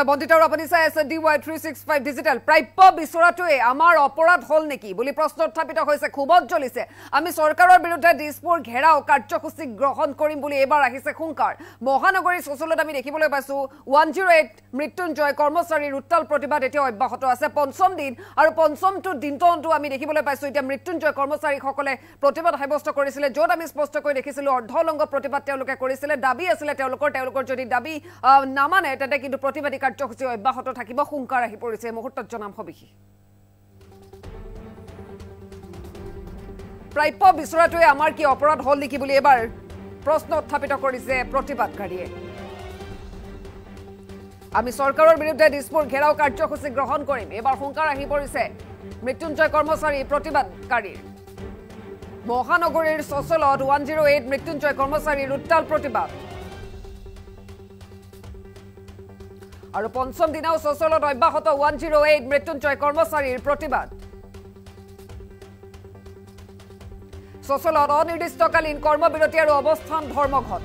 মই বন্দিতাৰ আপুনি চাই আছে DY365 ডিজিটেল প্ৰাপ্য বিচৰাটোৱে আমাৰ অপৰাধ হল নেকি বুলি প্ৰশ্ন উত্থাপিত হৈছে খুবত জ্বলিছে আমি চৰকাৰৰ বিৰুদ্ধে দিছপুৰ ঘেৰাও কাৰ্যসূচী গ্ৰহণ কৰিম বুলি এবাৰ আহিছে খুংকাৰ মহানগৰী সচলত আমি দেখিবলৈ পাইছো 108 মৃত্যুঞ্জয় কৰ্মচাৰীৰ উত্তাল প্ৰতিবাদ এতিয়া অব্যাহত আছে পঞ্চম দিন আৰু পঞ্চমটো দিনটো আমি দেখিবলৈ পাইছো এতিয়া মৃত্যুঞ্জয় কৰ্মচাৰীসকলে প্ৰতিবাদ সাব্যস্ত কৰিছিল য'ত আমি স্পষ্টকৈ দেখিছিলো অৰ্ধলংগ প্ৰতিবাদ তেওঁলোকে কৰিছিল দাবী আছিল তেওঁলোকৰ যদি দাবী নামানে তেন্তে কিন্তু প্ৰতিবাদী কাৰ্যসূচী অব্যাহত থাকিব খুংকাৰ আহি পৰিছে মুহূৰ্তত জনাম হবিহি প্ৰাপ্য বিচৰাটোৱে আমাৰ কি অপৰাধ হল নেকি বুলি এবাৰ প্ৰশ্ন উত্থাপিত কৰিছে প্ৰতিবাদকাৰীয়ে আমি চৰকাৰৰ বিৰুদ্ধে দিছপুৰ ঘেৰাও কাৰ্যসূচী গ্ৰহণ কৰিম এবাৰ খুংকাৰ আহি পৰিছে মৃত্যুঞ্জয় কৰ্মচাৰী প্ৰতিবাদকাৰীৰ মহানগৰীৰ সচলত 108 মৃত্যুঞ্জয় কৰ্মচাৰীৰ উত্তাল প্ৰতিবাদ আৰু পঞ্চম দিনাও সচলত অব্যাহত 108 মৃত্যুঞ্জয় কৰ্মচাৰীৰ প্ৰতিবাদ সচলত অনিৰ্দিষ্টকালীন কৰ্মবিৰতি আৰু অৱস্থান ধৰ্মঘট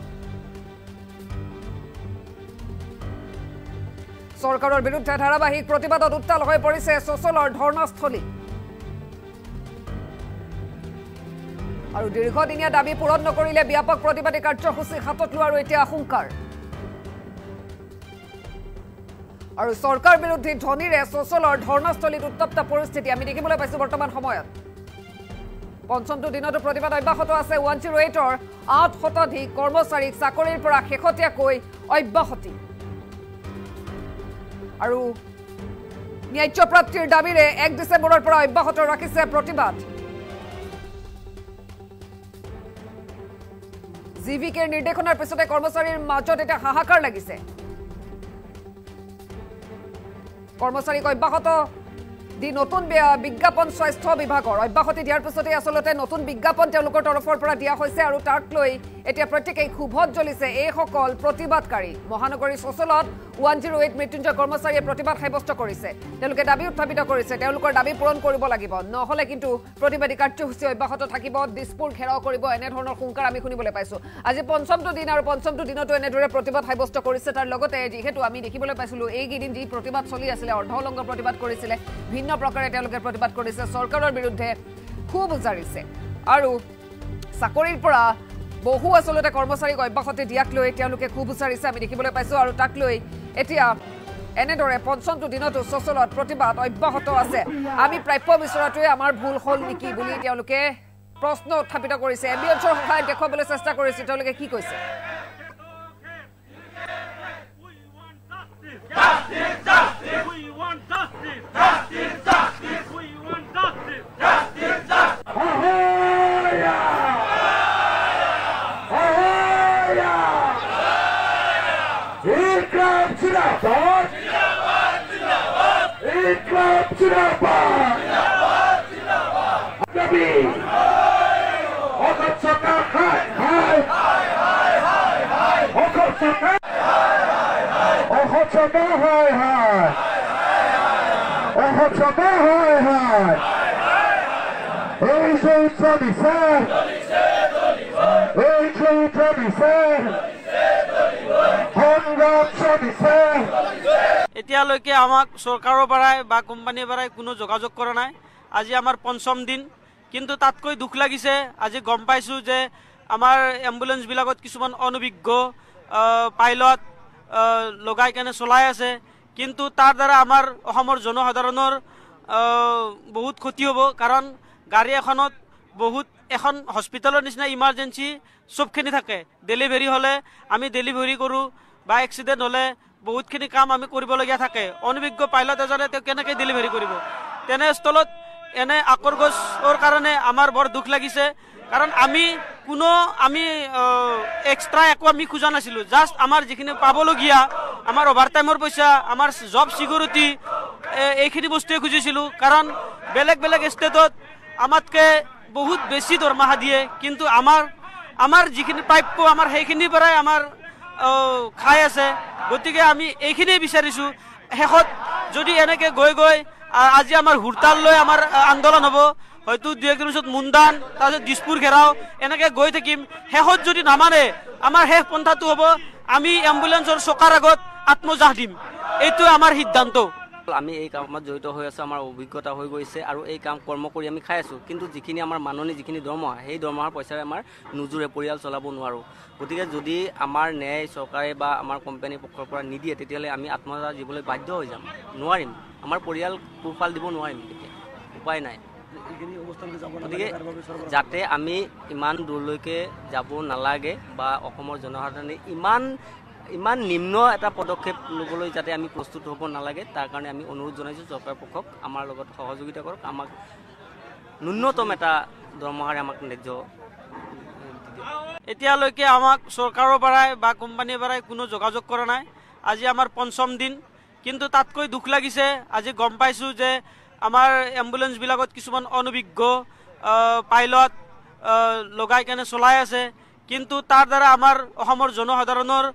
চৰকাৰৰ বিৰুদ্ধে ধাৰাবাহিক প্ৰতিবাদত উত্তাল হৈ পৰিছে সচলৰ ধৰ্ণাস্থলী আৰু দীৰ্ঘদিনীয়া দাবী পূৰণ নকৰিলে ব্যাপক প্ৰতিবাদী কাৰ্যসূচী হাতত লোৱাৰ এতিয়া আশংকাৰ আৰু চৰকাৰ বিৰোধী ধ্বনিৰে সচলৰ ধৰ্ণাস্থলীত উত্তপ্ত পৰিস্থিতি আমি দেখিবলৈ পাইছো বৰ্তমান সময়ত পঞ্চমটো দিনতো প্ৰতিবাদ অব্যাহত আছে 108ৰ 8 শতাধিক কৰ্মচাৰীক চাকৰিৰ পৰা শেহতীয়াকৈ অব্যাহতি আৰু ন্যায্য প্ৰাপ্তিৰ দাবীৰে 1 ডিচেম্বৰৰ পৰা অব্যাহত ৰাখিছে প্ৰতিবাদ জিভিকেৰ নিৰ্দেশনাৰ পিছতে কৰ্মচাৰীৰ মাজত এটা হাহাকাৰ লাগিছে কৰ্মচাৰীক অব্যাহত দি নতুন বিজ্ঞাপন স্বাস্থ্য বিভাগৰ অব্যাহতি দিয়াৰ পিছতে আসলতে নতুন বিজ্ঞাপন তেওঁলোকৰ তৰফৰ পৰা দিয়া হৈছে আৰু তাক লৈ এতিয়া প্ৰত্যেকেই খুবত জ্বলিছে এই সকল প্ৰতিবাদকাৰী মহানগৰী সচলত 108 মৃত্যুঞ্জয় কৰ্মচাৰীয়ে প্ৰতিবাদ সাব্যস্ত কৰিছে তেওঁলোকে দাবী উত্থাপিত কৰিছে তেওঁলোকৰ দাবী পূৰণ কৰিব লাগিব নহলে কিন্তু প্ৰতিবাদী কাৰ্যসূচী অব্যাহত থাকিব দিছপুৰ ঘেৰাও কৰিব এনে ধৰণৰ খুংকাৰ আমি শুনিবলৈ পাইছো আজি পঞ্চমটো দিন আৰু পঞ্চমটো দিনতো এনেদৰে প্ৰতিবাদ সাব্যস্ত কৰিছে তাৰ লগতে যিহেতু আমি দেখিবলৈ পাইছিলো এই গিদিন যি প্ৰতিবাদ চলি আছিল অৰ্ধলংগ প্ৰতিবাদ কৰিছিল ভিন্ন প্ৰকাৰে তেওঁলোকে প্ৰতিবাদ কৰিছে চৰকাৰৰ বিৰুদ্ধে খুব উজাৰিছে আৰু চাকৰিৰ পৰা বহু আসলতে কৰ্মচাৰীক অব্যাহতি দিয়াক লৈ তেওঁলোকে খুব উজাৰিছে আমি দেখিবলৈ পাইছো আৰু তাক লৈ এতিয়া এনেদৰে পঞ্চমটো দিনতো সচলত প্ৰতিবাদ অব্যাহত আছে আমি প্ৰাপ্য বিচৰাটোৱে আমাৰ ভুল হল নেকি বুলি তেওঁলোকে প্ৰশ্ন উত্থাপিত কৰিছে এম্বুলেন্সৰ সহায়ত দেখুৱাবলৈ চেষ্টা কৰিছে তেওঁলোকে কি কৈছে এতিয়ালৈকে আমাক চৰকাৰৰ পৰাই বা কোম্পানীৰ পৰাই কোনো যোগাযোগ কৰা নাই আজি আমাৰ পঞ্চম দিন কিন্তু তাতকৈ দুখ লাগিছে আজি গম পাইছো যে আমাৰ এম্বুলেন্স বিলাকত কিছুমান অনভিজ্ঞ পাইলট লগাই কেনে চলাই আছে কিন্তু তাৰ দ্বাৰা আমাৰ অসমৰ জনসাধাৰণৰ বহুত ক্ষতি হ'ব কাৰণ গাড়ী এখনত বহুত এখন হস্পিটেলৰ নিচিনা ইমাৰ্জেঞ্চি সবখিনি থাকে ডেলিভাৰী হলে আমি ডেলিভাৰী কৰো বা এক্সিডেন্ট হলে বহুতখিনি কাম আমি কৰিবলগীয়া থাকে অনভিজ্ঞ পাইলট এজনে তেওঁ কেনেকৈ ডেলিভাৰী কৰিব তেনে স্থলত এনে আকৰ্ষৰ কাৰণে আমাৰ বৰ দুখ লাগিছে কাৰণ আমি এক্সট্ৰা একো আমি খোজা নাছিলো জাষ্ট আমাৰ যিখিনি পাবলগীয়া আমাৰ অভাৰটাইমৰ পইচা আমাৰ জব সিকিউৰিটি এইখিনি বস্তুৱে খুজিছিলো কাৰণ বেলেগ বেলেগ ষ্টেটত আমাতকৈ বহুত বেছি দৰমহা দিয়ে কিন্তু আমাৰ যিখিনি প্ৰাপ্য আমাৰ সেইখিনিৰ পৰাই আমাৰ খাই আছে গতিকে আমি এইখিনিয়ে বিচাৰিছো শেষত যদি এনেকৈ গৈ আজি আমাৰ হুৰতাল লৈ আমাৰ আন্দোলন হ'ব হয়তো 2 একদিনৰ পিছত মুন্দান তাৰপিছত দিছপুৰ ঘেৰাও এনেকৈ গৈ থাকিম শেষত যদি নামানে আমাৰ শেষ পন্থাটো হ'ব আমি এম্বুলেন্সৰ চকাৰ আগত আত্মজাহ দিম এইটো আমাৰ সিদ্ধান্ত। আমি এই কামত জড়িত হৈ আছোঁ, আমাৰ অভিজ্ঞতা হৈ গৈছে আৰু এই কাম কৰ্ম কৰি আমি খাই আছোঁ, কিন্তু যিখিনি আমাৰ মাননি যিখিনি দৰমহা, সেই দৰমহাৰ পইচাৰে আমাৰ নোজোৰে, পৰিয়াল চলাব নোৱাৰোঁ। গতিকে যদি আমাৰ ন্যায় চৰকাৰে বা আমাৰ কোম্পানীৰ পক্ষৰ পৰা নিদিয়ে, তেতিয়াহ'লে আমি আত্মহত্যা দিবলৈ বাধ্য হৈ যাম, নোৱাৰিম, আমাৰ পৰিয়াল পোহপাল দিব নোৱাৰিম, তেতিয়া উপায় নাই। গতিকে যাতে আমি ইমান দূৰলৈকে যাব নালাগে বা অসমৰ জনসাধাৰণে ইমান নিম্ন এটা পদক্ষেপ ল'বলৈ যাতে আমি প্ৰস্তুত হ'ব নালাগে, তাৰ কাৰণে আমি অনুৰোধ জনাইছোঁ চৰকাৰ পক্ষক আমাৰ লগত সহযোগিতা কৰক, আমাক ন্যূনতম এটা দৰমহাৰে আমাক ন্যায্য। এতিয়ালৈকে আমাক চৰকাৰৰ পৰাই বা কোম্পানীৰ পৰাই কোনো যোগাযোগ কৰা নাই। আজি আমাৰ পঞ্চম দিন, কিন্তু তাতকৈ দুখ লাগিছে আজি গম পাইছোঁ যে আমাৰ এম্বুলেঞ্চবিলাকত কিছুমান অনভিজ্ঞ পাইলট লগাই কেনে চলাই আছে, কিন্তু তাৰ দ্বাৰা আমাৰ অসমৰ জনসাধাৰণৰ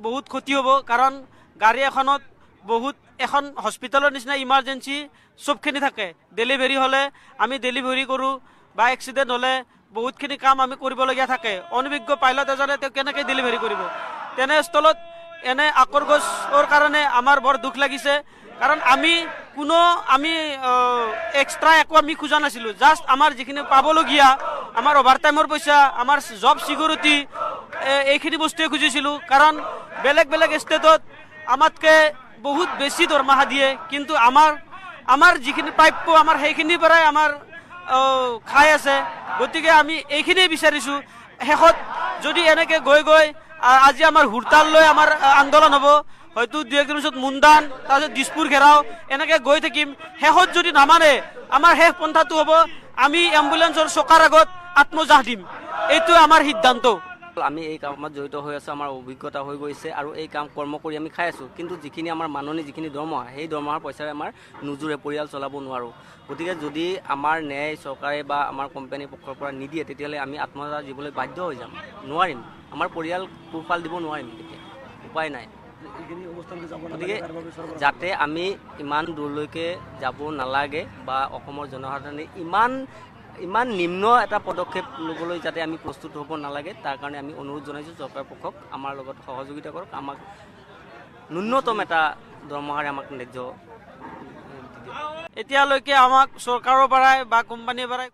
বহুত ক্ষতি হ'ব। কাৰণ গাড়ী এখনত এখন হস্পিটেলৰ নিচিনা ইমাৰ্জেঞ্চি চবখিনি থাকে। ডেলিভাৰী হ'লে আমি ডেলিভাৰী কৰোঁ বা এক্সিডেণ্ট হ'লে বহুতখিনি কাম আমি কৰিবলগীয়া থাকে। অনভিজ্ঞ পাইলট এজনে তেওঁ কেনেকৈ ডেলিভাৰী কৰিব? তেনেস্থলত এনে আকৰগছৰ কাৰণে আমাৰ বৰ দুখ লাগিছে। কাৰণ আমি এক্সট্ৰা একো আমি খোজা নাছিলোঁ, জাষ্ট আমাৰ যিখিনি পাবলগীয়া আমাৰ অভাৰটাইমৰ পইচা, আমাৰ জব ছিকিউৰিটি, এইখিনি বস্তুৱে খুজিছিলোঁ। কাৰণ বেলেগ বেলেগ ষ্টেটত আমাতকৈ বহুত বেছি দৰমহা দিয়ে, কিন্তু আমাৰ যিখিনি প্ৰাপ্য আমাৰ সেইখিনিৰ পৰাই আমাৰ খাই আছে। গতিকে আমি এইখিনিয়ে বিচাৰিছোঁ। শেষত যদি এনেকৈ গৈ আজি আমাৰ হুৰতাল লৈ আমাৰ আন্দোলন হ'ব, হয়তো 2-1 দিনৰ পিছত মুণ্ডান, তাৰপিছত দিছপুৰ ঘেৰাও, এনেকৈ গৈ থাকিম। শেষত যদি নামানে আমাৰ শেষ পন্থাটো হ'ব আমি এম্বুলেঞ্চৰ চকাৰ আগত আত্মজাহ দিম। এইটো আমাৰ সিদ্ধান্ত। আমি এই কামত জড়িত হৈ আছোঁ, আমাৰ অভিজ্ঞতা হৈ গৈছে আৰু এই কাম কৰ্ম কৰি আমি খাই আছোঁ, কিন্তু যিখিনি আমাৰ মাননি যিখিনি দৰমহা, সেই দৰমহাৰ পইচাৰে আমাৰ নোজোৰে, পৰিয়াল চলাব নোৱাৰোঁ। গতিকে যদি আমাৰ ন্যায় চৰকাৰে বা আমাৰ কোম্পানীৰ পক্ষৰ পৰা নিদিয়ে, তেতিয়াহ'লে আমি আত্মহত্যা দিবলৈ বাধ্য হৈ যাম, নোৱাৰিম, আমাৰ পৰিয়াল পোহপাল দিব নোৱাৰিম, তেতিয়া উপায় নাই। গতিকে যাতে আমি ইমান দূৰলৈকে যাব নালাগে বা অসমৰ জনসাধাৰণে ইমান নিম্ন এটা পদক্ষেপ ল'বলৈ যাতে আমি প্ৰস্তুত হ'ব নালাগে, তাৰ কাৰণে আমি অনুৰোধ জনাইছোঁ চৰকাৰ পক্ষক আমাৰ লগত সহযোগিতা কৰক, আমাক ন্যূনতম এটা দৰমহাৰে আমাক ন্যায্য। এতিয়ালৈকে আমাক চৰকাৰৰ পৰাই বা কোম্পানীৰ পৰাই